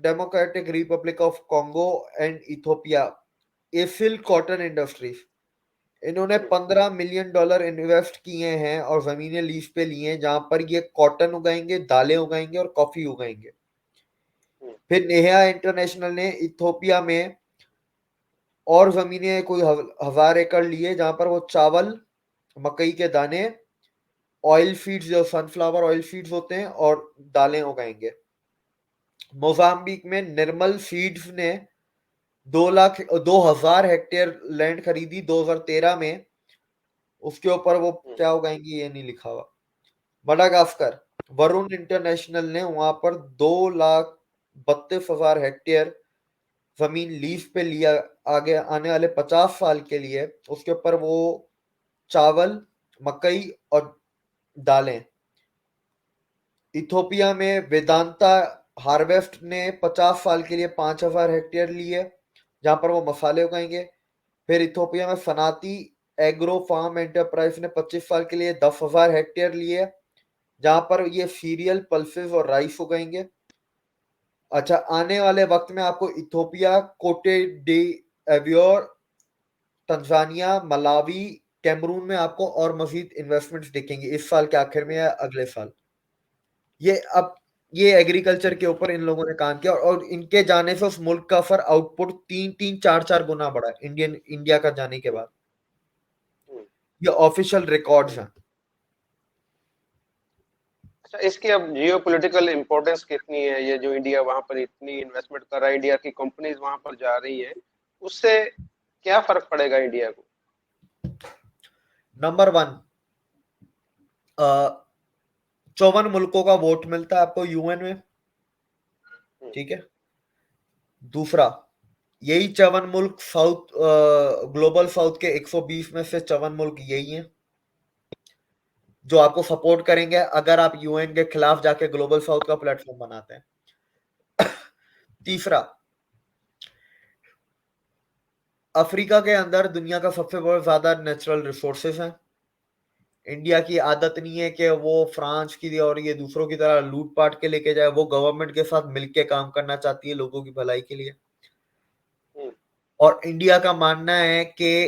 democratic Republic of Congo and Ethiopia Eiffel cotton industries इन्होंने हुँ, $15 मिलियन इन्वेस्ट किए हैं और जमीनें लीज पे लिए हैं जहां पर ये कॉटन उगाएंगे, दालें उगाएंगे और कॉफी उगाएंगे। हुँ, फिर नेहा इंटरनेशनल ने इथियोपिया में और जमीनें कोई 1,000 एकड़ लिए जहां पर वो चावल, मकई के दाने, ऑयल फीड्स जो सनफ्लावर ऑयल फीड्स होते हैं और दालें उगाएंगे। मोजाम्बिक में निर्मल सीड्स ने 2,000 हेक्टेयर लैंड खरीदी 2013 में। उसके ऊपर वो हुँ, क्या उगाएंगी ये नहीं लिखा हुआ। मडागास्कर वरुण इंटरनेशनल ने वहां पर 2,32,000 हेक्टेयर जमीन लीज पे लिया आगे आने वाले 50 साल के लिए। उसके ऊपर वो चावल, मकई और दालें। इथोपिया में वेदांता हार्वेस्ट ने 50 साल के लिए 5,000 हेक्टेयर लिए जहां पर वो मसाले उगाएंगे। फिर इथोपिया में सनाती एग्रो फार्म एंटरप्राइज ने 25 साल के लिए 10,000 हेक्टेयर लिए जहां पर ये सीरियल पल्सेस और राइस उगाएंगे। अच्छा, आने वाले वक्त में आपको इथोपिया, कोटे डी एवियोर, तंजानिया, मलावी, कैमरून में आपको और मजीद इन्वेस्टमेंट्स दिखेंगी इस साल के आखिर में या अगले साल। ये अब ये एग्रीकल्चर के ऊपर इन लोगों ने काम किया और इनके जाने से उस मुल्क का फिर आउटपुट 3-3 4-4 गुना बढ़ा है इंडिया का जाने के हुँ, बाद। हुँ, ये ऑफिशियल रिकॉर्ड्स हुँ। हैं। अच्छा, इसकी अब जियोपॉलिटिकल इम्पोर्टेंस कितनी है? ये जो इंडिया वहाँ पर इतनी इन्वेस्टमेंट कर रहा है, इंडिया की कंपनीज़ वहाँ पर जा रही हैं, उससे क्या फ़र्क पड़ेगा इंडिया को? नंबर वन, 54 मुल्कों का वोट मिलता है आपको यूएन में। हुँ, ठीक है। दूसरा, यही 54 मुल्क साउथ ग्लोबल साउथ के 120 में से 54 मुल्क यही हैं जो आपको सपोर्ट करेंगे अगर आप यूएन के खिलाफ जाके ग्लोबल साउथ का प्लेटफॉर्म बनाते हैं। तीसरा, अफ्रीका के अंदर दुनिया का सबसे बहुत ज्यादा नेचुरल रिसोर्सेस हैं। इंडिया की आदत नहीं है कि वो फ्रांस की और ये दूसरों की तरह लूट पाट के लेके जाए। वो गवर्नमेंट के साथ मिलके काम करना चाहती है लोगों की भलाई के लिए। हुँ, और इंडिया का मानना है कि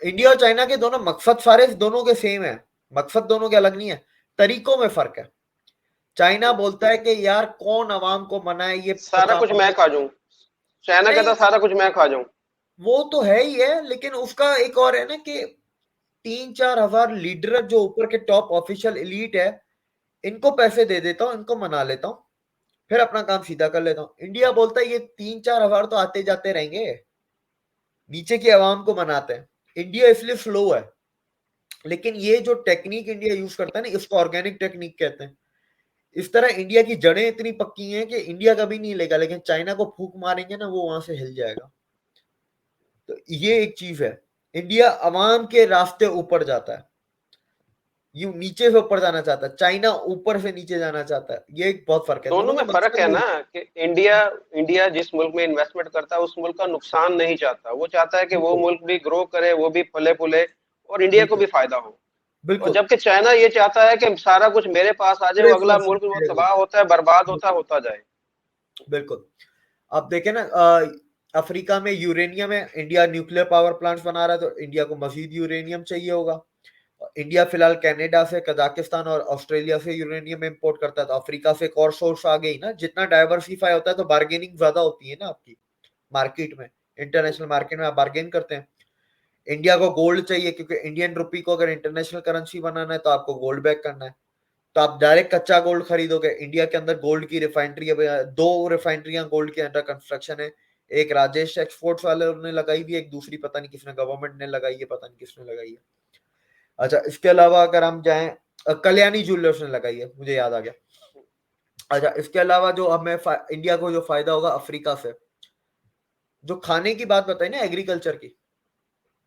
इंडिया और चाइना के दोनों मकसद सारे दोनों के सेम है। मकसद दोनों के अलग नहीं है, तरीकों में फर्क है। चाइना हुँ। बोलता है कि यार कौन अवाम को मनाए, ये सारा पता कुछ मैं मतलब खा जाऊँ, चाइना कहता नहीं। है सारा कुछ मैं खा जाऊँ। वो तो है ही है, लेकिन उसका एक और है ना कि 3-4 हजार लीडर जो ऊपर के टॉप ऑफिशियल एलीट है, इनको पैसे दे देता हूँ, इनको मना लेता हूँ, फिर अपना काम सीधा कर लेता हूँ। इंडिया बोलता है ये 3-4 हजार तो आते जाते रहेंगे, नीचे की आवाम को मनाते हैं। इंडिया इसलिए स्लो है। लेकिन ये जो टेक्निक इंडिया यूज करता है ना, इसको ऑर्गेनिक टेक्निक कहते हैं। इस तरह इंडिया की जड़ें इतनी पक्की हैं कि इंडिया कभी नहीं लेगा, लेकिन चाइना को फूक मारेंगे ना, वो वहां से हिल जाएगा। तो ये एक चीज है। इंडिया अवाम के रास्ते ऊपर जाता है, यू नीचे से ऊपर जाना चाहता है। चाइना ऊपर से नीचे जाना चाहता है। ये एक बहुत फर्क है, दोनों दोनों में के फ़र्क मकसद है वही ना है। कि इंडिया इंडिया जिस मुल्क में इन्वेस्टमेंट करता है, उस मुल्क का नुकसान नहीं चाहता। वो चाहता है कि वो बिल्कुल मुल्क भी ग्रो करे, वो भी फले-फूले और इंडिया को बिल्कुल भी फ़ायदा हो। और बिल्कुल। जबकि चाइना ये चाहता है कि सारा कुछ मेरे पास आ जाए, वो सिर्फ अगला और सिर्फ मुल्क वो मेरे को। तबाह होता है, बर्बाद होता है, बिल्कुल होता जाए। बिल्कुल। अब देखें ना, अफ्रीका में यूरेनियम है, इंडिया न्यूक्लियर पावर प्लांट्स बना रहा है, तो इंडिया को मजीद यूरेनियम चाहिए होगा। इंडिया फिलहाल कनाडा से, कजाकिस्तान और ऑस्ट्रेलिया से यूरेनियम इंपोर्ट करता है, तो अफ्रीका से एक और सोर्स आ गई ना। जितना डाइवर्सिफाई होता है तो बार्गेनिंग ज्यादा होती है ना आपकी मार्केट में। हुँ, इंटरनेशनल मार्केट में आप बार्गेन करते हैं। इंडिया को गोल्ड चाहिए, क्योंकि इंडियन रुपी को अगर इंटरनेशनल करेंसी बनाना है तो आपको गोल्ड बैक करना है। तो आप डायरेक्ट कच्चा गोल्ड खरीदोगे। इंडिया के अंदर गोल्ड की रिफाइनरी, अब 2 रिफाइनरियां गोल्ड के अंडर कंस्ट्रक्शन है। एक राजेश एक्सपोर्ट्स वाले ने लगाई हुई है, एक दूसरी पता नहीं किसने, गवर्नमेंट ने लगाई है, पता नहीं किसने लगाई है। अच्छा, इसके अलावा अगर हम जाएं, कल्याणी ज्वेलर्स ने लगाई है, मुझे याद आ गया। अच्छा, इसके अलावा जो हमें इंडिया को जो फायदा होगा अफ्रीका से, जो खाने की बात बताई ना, एग्रीकल्चर की,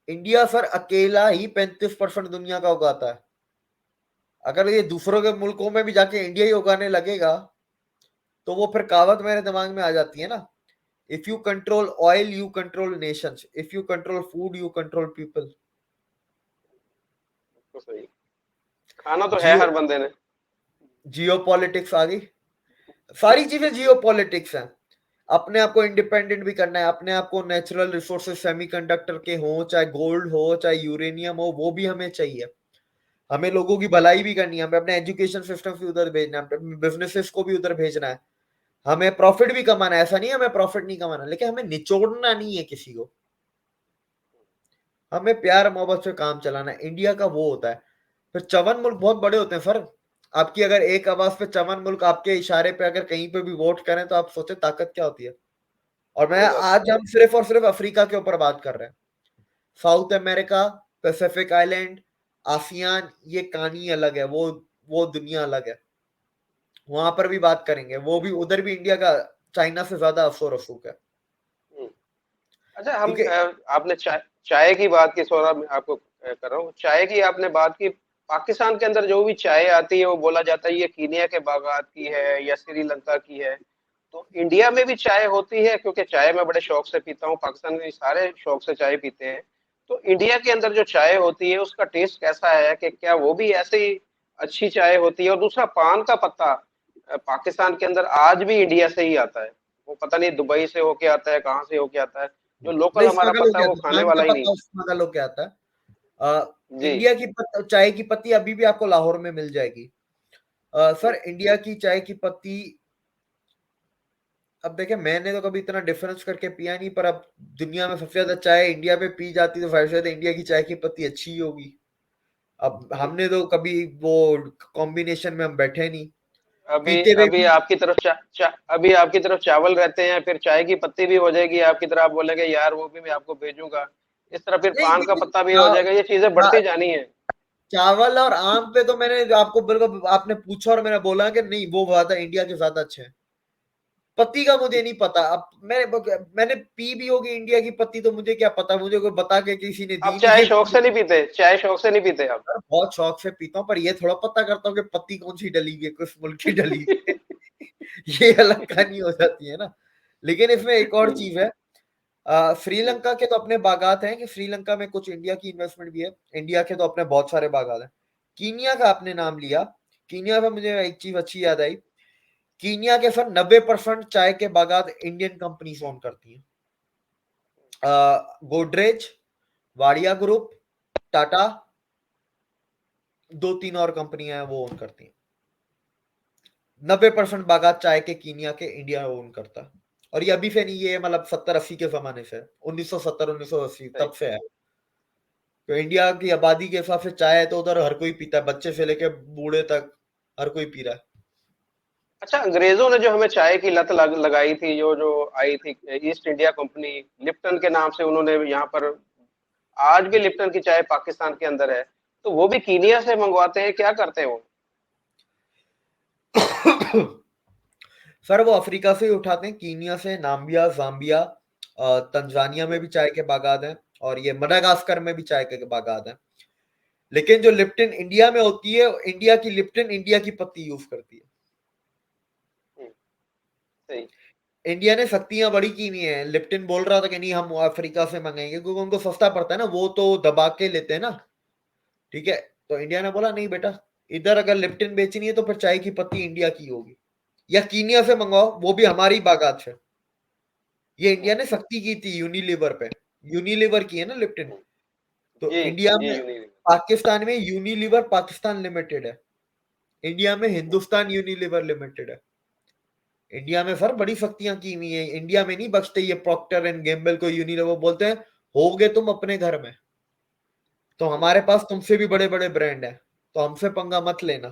इंडिया सर अकेला ही 35% दुनिया का उगाता है। अगर ये दूसरों के मुल्कों में भी जाके इंडिया ही उगाने लगेगा तो वो फिर कहावत मेरे दिमाग में आ जाती है ना, if you control oil you control Nations, if you control food you control people. तो सही, खाना तो है जियो हर बंदे ने। जियो पॉलिटिक्स आ गई, सारी चीजें जियो पॉलिटिक्स हैं। अपने आप को इंडिपेंडेंट भी करना है, अपने आप को नेचुरल रिसोर्सेज सेमीकंडक्टर के हो, चाहे गोल्ड हो, चाहे यूरेनियम हो, वो भी हमें चाहिए। हमें लोगों की भलाई भी करनी है, हमें अपने एजुकेशन सिस्टम भी उधर भेजना है, अपने बिजनेसेस को भी उधर भेजना है, हमें प्रॉफिट भी कमाना है। ऐसा नहीं है हमें प्रॉफिट नहीं कमाना, लेकिन हमें निचोड़ना नहीं है किसी को, हमें प्यार मोहब्बत से काम चलाना है। इंडिया का वो होता है। फिर 54 मुल्क बहुत बड़े होते हैं सर। आपकी अगर एक आवाज पे 54 मुल्क आपके इशारे पे अगर कहीं पे भी वोट करें तो आप सोचे ताकत क्या होती है। और मैं सही बात है। आज हम सिर्फ और सिर्फ अफ्रीका के ऊपर बात कर रहे हैं। South America, Pacific island, ASEAN, ये कहानी अलग है, वो दुनिया अलग है। वहां पर भी बात करेंगे, वो भी उधर भी इंडिया का चाइना से ज्यादा अफसोस रसूख है। हम्म। अच्छा, हम क्योंकि आपने चाय चाय की बात की, सौरभ मैं आपको कर रहा हूँ, चाय की आपने बात की। पाकिस्तान के अंदर जो भी चाय आती है वो बोला जाता है ये कीनिया के बागात की है या श्रीलंका की है। तो इंडिया में भी चाय होती है? क्योंकि चाय मैं बड़े शौक से पीता हूँ, पाकिस्तान में भी सारे शौक से चाय पीते हैं। तो इंडिया के अंदर जो चाय होती है उसका टेस्ट कैसा है, कि क्या वो भी ऐसे ही अच्छी चाय होती है? और दूसरा, पान का पत्ता पाकिस्तान के अंदर आज भी इंडिया से ही आता है। वो पता नहीं दुबई से होके आता है, कहाँ से होके आता है। जो लोकल नहीं, हमारा स्मगल पत्ता होके है वो आता है, खाने पान का वाला ही नहीं। पत्ता स्मगल होके आता है। जी। इंडिया की चाय की पत्ती अभी भी आपको लाहौर में मिल जाएगी। हम्म। सर, इंडिया की चाय की पत्ती, अब देखें, मैंने तो कभी इतना डिफरेंस करके पिया नहीं, पर अब दुनिया में सबसे ज्यादा चाय इंडिया में पी जाती, तो शायद इंडिया की चाय की पत्ती अच्छी ही होगी। अब हम्म। हमने तो कभी वो कॉम्बिनेशन में हम बैठे नहीं, अभी पीते हुए अभी भी। आपकी तरफ अभी आपकी तरफ चावल रहते हैं, फिर चाय की पत्ती भी हो जाएगी आपकी तरफ, आप बोलेंगे यार वो भी मैं आपको भेजूंगा। इस तरह फिर नहीं पान का देखिए, पत्ता भी हो जाएगा, ये चीजें बढ़ती जानी है। चावल और आम पे तो मैंने आपको बिल्कुल, आपने पूछा और मैंने बोला कि नहीं, वो ज्यादा इंडिया के ज्यादा अच्छे हैं। पत्ती का मुझे नहीं पता। अब मैंने पी भी होगी इंडिया की पत्ती, तो मुझे क्या पता, मुझे कोई बता के किसी ने आप दी नहीं चाय ये। शौक से नहीं पीते? चाय शौक से नहीं पीते आप? बहुत शौक से पीता हूँ, पर ये थोड़ा पता करता हूँ कि पत्ती कौन सी डली हुई है, किस मुल्क की डली हुई है। ये अलग कहानी हो जाती है ना। लेकिन इसमें एक और हम्म। चीज है। श्रीलंका के तो अपने बागात हैं, कि श्रीलंका में कुछ इंडिया की इन्वेस्टमेंट भी है। इंडिया के तो अपने बहुत सारे बागात हैं। कीनिया का आपने नाम लिया, कीनिया का मुझे एक चीज अच्छी याद आई। कीनिया के सर 90% चाय के बागात इंडियन कंपनीज ओन करती हैं। गोदरेज, वाडिया ग्रुप, टाटा, 2-3 और कंपनियां हैं वो ओन करती हैं। 90% बागात चाय के कीनिया के इंडिया ओन करता है। और ये अभी से नहीं, ये मतलब 70-80 के जमाने से, 1970-1980 सही। तब से है। तो इंडिया की आबादी के हिसाब से चाय है तो उधर हर कोई पीता है, बच्चे से लेके बूढ़े तक हर कोई पी रहा है। अच्छा, अंग्रेजों ने जो हमें चाय की लत लगाई थी, जो जो आई थी ईस्ट इंडिया कंपनी, लिप्टन के नाम से उन्होंने यहाँ पर, आज भी लिप्टन की चाय पाकिस्तान के अंदर है। तो वो भी कीनिया से मंगवाते हैं, क्या करते हैं वो? सर, वो अफ्रीका से ही उठाते हैं, कीनिया से, नाम्बिया, जाम्बिया, तंजानिया में भी चाय के बागात हैं, और ये मडागास्कर में भी चाय के बागात हैं। लेकिन जो लिप्टन इंडिया में होती है, इंडिया की लिप्टन इंडिया की पत्ती यूज करती है। हम्म। सही। इंडिया ने सख्तियां बड़ी की हुई हैं। लिप्टन बोल रहा था कि नहीं, हम अफ्रीका से मंगाएंगे, क्योंकि उनको सस्ता पड़ता है ना, वो तो दबा के लेते हैं ना। ठीक है। तो इंडिया ने बोला नहीं बेटा, इधर अगर लिप्टन बेचनी है तो फिर चाय की पत्ती इंडिया की होगी, या कीनिया से मंगाओ, वो भी हमारी बागात से। ये इंडिया ने सख्ती की थी यूनिलीवर पे। यूनिलीवर की है ना लिप्टन। हम्म। तो जी। इंडिया जी में, यूनिलीवर। पाकिस्तान में यूनिलीवर पाकिस्तान लिमिटेड है, इंडिया में हम्म। हिंदुस्तान यूनिलीवर लिमिटेड है। इंडिया में सर बड़ी सख्तियां की हुई है, इंडिया में नहीं बचते ये प्रॉक्टर एंड गैम्बल को यूनिलीवर बोलते हैं, होगे तुम अपने घर में। तो हमारे पास तुमसे भी बड़े-बड़े ब्रांड हैं, तो हमसे पंगा मत लेना।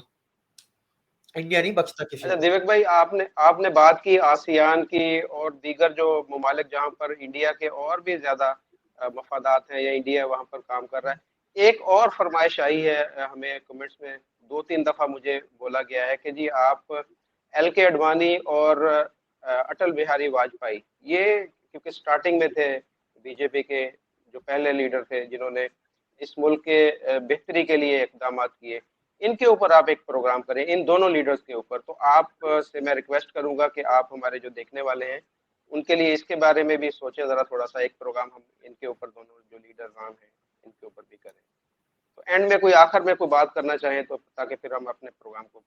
इंडिया नहीं बख्शता किसी अच्छा को। दिवेक भाई, आपने आपने बात की आसियान की और दीगर जो ममालिक जहाँ पर इंडिया के और भी ज्यादा मफादात हैं या इंडिया वहाँ पर काम कर रहा है। एक और फरमाइश आई है हमें कमेंट्स में, दो तीन दफा मुझे बोला गया है कि जी आप एल के अडवाणी और अटल बिहारी वाजपेयी, ये क्योंकि स्टार्टिंग में थे बीजेपी के जो पहले लीडर थे जिन्होंने इस मुल्क के बेहतरी के लिए इकदाम किए, इनके ऊपर आप एक प्रोग्राम करें, इन दोनों लीडर्स के ऊपर। तो आप से मैं रिक्वेस्ट करूंगा कि आप हमारे जो देखने वाले हैं उनके लिए इसके बारे में भी सोचें जरा, थोड़ा सा एक प्रोग्राम हम इनके ऊपर, दोनों जो लीडर नाम हैं इनके ऊपर भी करें। तो एंड में कोई आखिर में कोई बात करना चाहें तो, ताकि फिर हम अपने प्रोग्राम को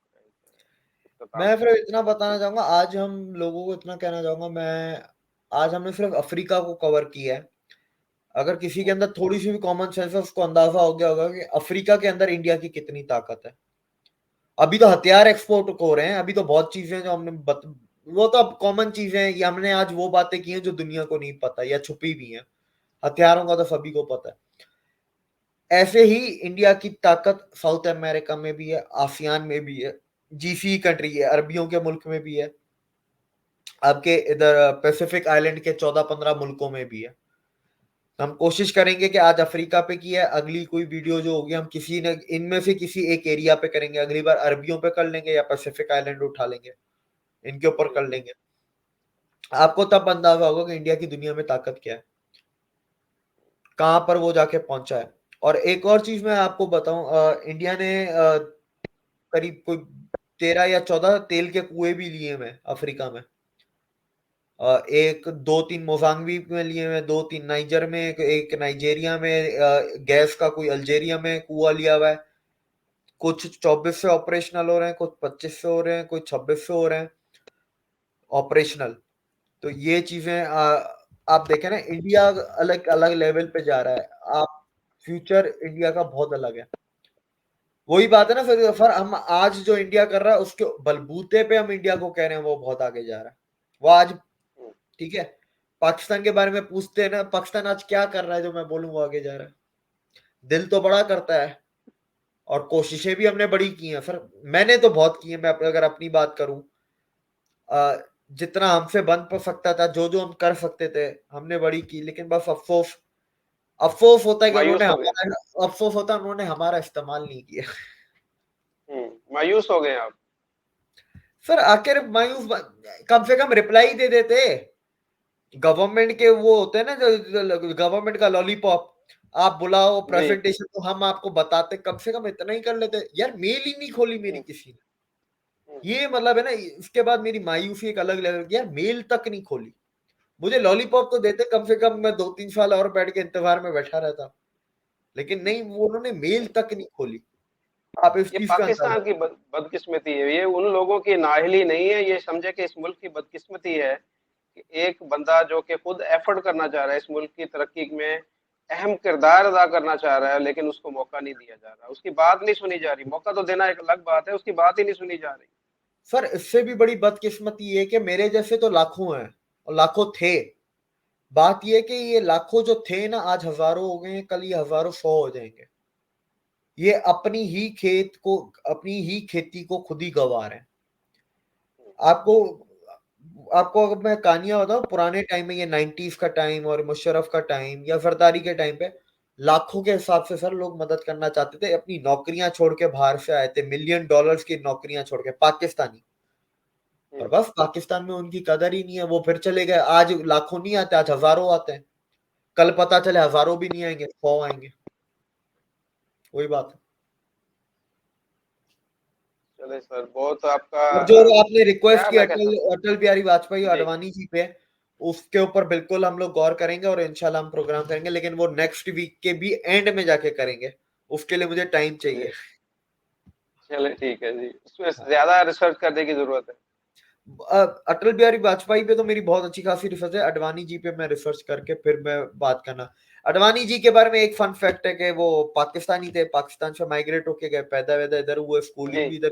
इख्तिताम मैं फिर करें। इतना बताना चाहूँगा, आज हम लोगों को इतना कहना चाहूँगा मैं, आज हमने सिर्फ़ अफ्रीका को कवर किया है। अगर किसी के हम्म, अंदर थोड़ी-सी भी कॉमन सेंस है, उसको अंदाज़ा हो गया होगा कि अफ्रीका के अंदर इंडिया की कितनी ताकत है। अभी तो हथियार एक्सपोर्ट हो रहे हैं, अभी तो बहुत चीज़ें जो हमने वो तो अब कॉमन चीज़ें हैं, ये हमने आज वो बातें की हैं जो दुनिया को नहीं पता या छुपी भी हैं। हथियारों का तो सभी को पता है। ऐसे ही इंडिया की ताकत साउथ अमेरिका में भी है, आसियान में भी है, जीसीई कंट्री है, अरबियों के मुल्क में भी है, आपके इधर पैसिफिक आइलैंड के 14-15 मुल्कों में भी है। हम कोशिश करेंगे कि आज अफ्रीका पे की है, अगली कोई वीडियो जो होगी हम किसी न इनमें से किसी एक एरिया पे करेंगे, अगली बार अरबियों पे कर लेंगे या पैसिफिक आइलैंड उठा लेंगे, इनके ऊपर कर हम्म, लेंगे। आपको तब अंदाजा होगा कि इंडिया की दुनिया में ताकत क्या है, कहाँ पर वो जाके पहुंचा है। और एक और चीज मैं आपको बताऊं, इंडिया ने करीब कोई 13 या 14 तेल के कुएं भी लिए हुए अफ्रीका में। एक दो तीन मोजाम्बिक में लिए हुए, दो तीन नाइजर में, एक नाइजेरिया में, गैस का कोई अल्जीरिया में कुआं लिया हुआ है। कुछ 24 से ऑपरेशनल हो रहे हैं, कुछ 25 से हो रहे हैं, कुछ 26 से हो रहे हैं ऑपरेशनल। तो ये चीजें आप देखें ना, इंडिया अलग अलग लेवल पे जा रहा है। आप फ्यूचर इंडिया का बहुत अलग है। वही बात है ना फिर हम आज जो इंडिया कर रहा है उसके बलबूते पे हम इंडिया को कह रहे हैं वो बहुत आगे जा रहा है। वो आज हम्म। ठीक है, पाकिस्तान के बारे में पूछते हैं ना, पाकिस्तान आज क्या कर रहा है जो मैं बोलूँ वो आगे जा रहा है। दिल तो बड़ा करता है और कोशिशें भी हमने बड़ी की हैं सर। मैंने तो बहुत की है, मैं अगर अपनी बात करूं, जितना हमसे बन पर सकता था, जो जो हम कर सकते थे हमने बड़ी की, लेकिन बस अफसोस, अफसोस होता है कि मायूस हो गए। अफसोस होता है उन्होंने हमारा इस्तेमाल नहीं किया। मायूस हो गए आप। सर आखिर कम से कम रिप्लाई दे देते। गवर्नमेंट के वो होते हैं ना, जो गवर्नमेंट का लॉलीपॉप, आप बुलाओ जी। प्रेजेंटेशन तो हम आपको बताते, कम से कम इतना ही कर लेते यार। मेल ही नहीं खोली मेरी हम्म, किसी ने। हम्म, ये मतलब है ना, इसके बाद मेरी मायूसी एक अलग लेवल की, यार मेल तक नहीं खोली। मुझे लॉलीपॉप तो देते, कम से कम मैं 2-3 साल और बैठ के इंतजार में बैठा रहता, लेकिन नहीं, वो उन्होंने मेल हम्म। तक नहीं खोली। आप इस ये चीज का अंदाजा। पाकिस्तान की बदकिस्मती है, ये उन लोगों की नाअहली नहीं है, ये समझे कि इस मुल्क की बदकिस्मती है कि एक बंदा जो कि खुद एफर्ट करना चाह रहा है इस मुल्क की तरक्की में, अहम किरदार अदा करना चाह रहा है, लेकिन उसको मौका नहीं दिया जा रहा, उसकी बात नहीं सुनी जा रही। मौका तो देना एक अलग बात है, उसकी बात ही नहीं सुनी जा रही। सर इससे भी बड़ी बदकिस्मती ये कि मेरे जैसे तो लाखों हैं और लाखों थे। बात ये कि ये लाखों जो थे ना, आज हजारों हो गए हैं, कल ये हजारों 100 हो जाएंगे। ये अपनी ही खेती को खुद ही गंवा रहे हैं। आपको आपको अगर मैं कहानियां बताऊं, पुराने टाइम में, ये 90s का टाइम और मुशर्रफ का टाइम या जरदारी के टाइम पे, लाखों के हिसाब से सर लोग मदद करना चाहते थे, अपनी नौकरियां छोड़ के बाहर से आए थे, मिलियन डॉलर्स की नौकरियां छोड़ के, पाकिस्तानी। पर हम्म। बस पाकिस्तान में उनकी कदर ही नहीं है, वो फिर चले गए। आज लाखों नहीं आते, आज हजारों आते हैं। कल पता चले हजारों भी नहीं आएंगे, 100 आएंगे। वही बात है। चले सर, बहुत आपका और जो आपने रिक्वेस्ट क्या की मैं कह अटल सकता हूँ। अटल बिहारी वाजपेयी जी। अडवाणी जी पे, उसके ऊपर बिल्कुल हम लोग गौर करेंगे और इंशाल्लाह हम प्रोग्राम करेंगे, लेकिन वो नेक्स्ट वीक के भी एंड में जाके करेंगे। उसके लिए मुझे टाइम जी, चाहिए। चले ठीक है जी, उसमें हाँ। ज्यादा रिसर्च करने की जरूरत है। अटल बिहारी वाजपेयी पे तो मेरी बहुत अच्छी खासी रिसर्च है, अडवाणी जी पे मैं रिसर्च करके फिर मैं बात करना। अडवाणी जी के बारे में एक फन फैक्ट है कि वो पाकिस्तानी थे, पाकिस्तान से माइग्रेट होके गए, पैदा वैदा इधर हुए, जी। स्कूलिंग भी इधर।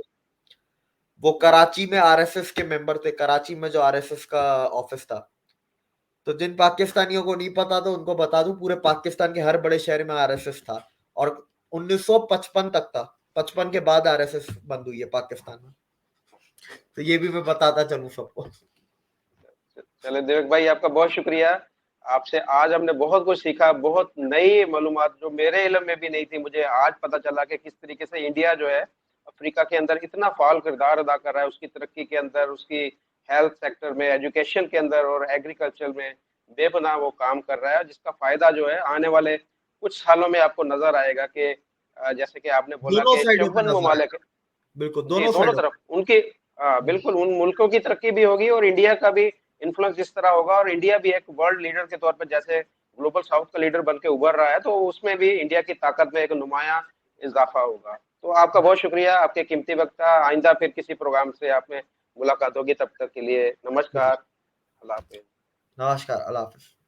वो जी। कराची में आरएसएस के मेंबर थे, कराची में जो आरएसएस का ऑफिस था। तो जिन पाकिस्तानियों को नहीं पता तो उनको बता दूं, पूरे पाकिस्तान के हर बड़े शहर में आरएसएस था। और 1955 तक था, 55 के बाद आरएसएस बंद हुई है पाकिस्तान में। तो ये भी मैं बताता चलूं सबको। चले देवक भाई, आपका बहुत शुक्रिया। आपसे आज हमने बहुत कुछ सीखा, बहुत नई मालूमात जो मेरे इल्म में भी नहीं थी, मुझे आज पता चला कि किस तरीके से इंडिया जो है अफ्रीका के अंदर इतना फाल किरदार अदा कर रहा है, उसकी तरक्की के अंदर, उसकी हेल्थ सेक्टर में, एजुकेशन के अंदर और एग्रीकल्चर में बेपनाह वो काम कर रहा है, जिसका फायदा जो है आने वाले कुछ सालों में आपको नजर आएगा कि जैसे कि आपने बोला दोनों कि साइडों पे 54 नजर ममालिक, आएगा, बिल्कुल जी दोनों दोनों साइडों तरफ पे। उनकी, बिल्कुल उन मुल्कों की तरक्की भी होगी और इंडिया का भी इन्फ्लुएंस जिस तरह होगा, और इंडिया भी एक वर्ल्ड लीडर के तौर पर जैसे ग्लोबल साउथ का लीडर बन के उभर रहा है, तो उसमें भी इंडिया की ताकत में एक नुमाया इजाफा होगा। तो आपका बहुत शुक्रिया, आपके कीमती वक्त का। आइंदा फिर किसी प्रोग्राम से आप में मुलाकात होगी, तब तक के लिए नमस्कार, अल्लाह हाफिज। नमस्कार, अल्लाह हाफिज।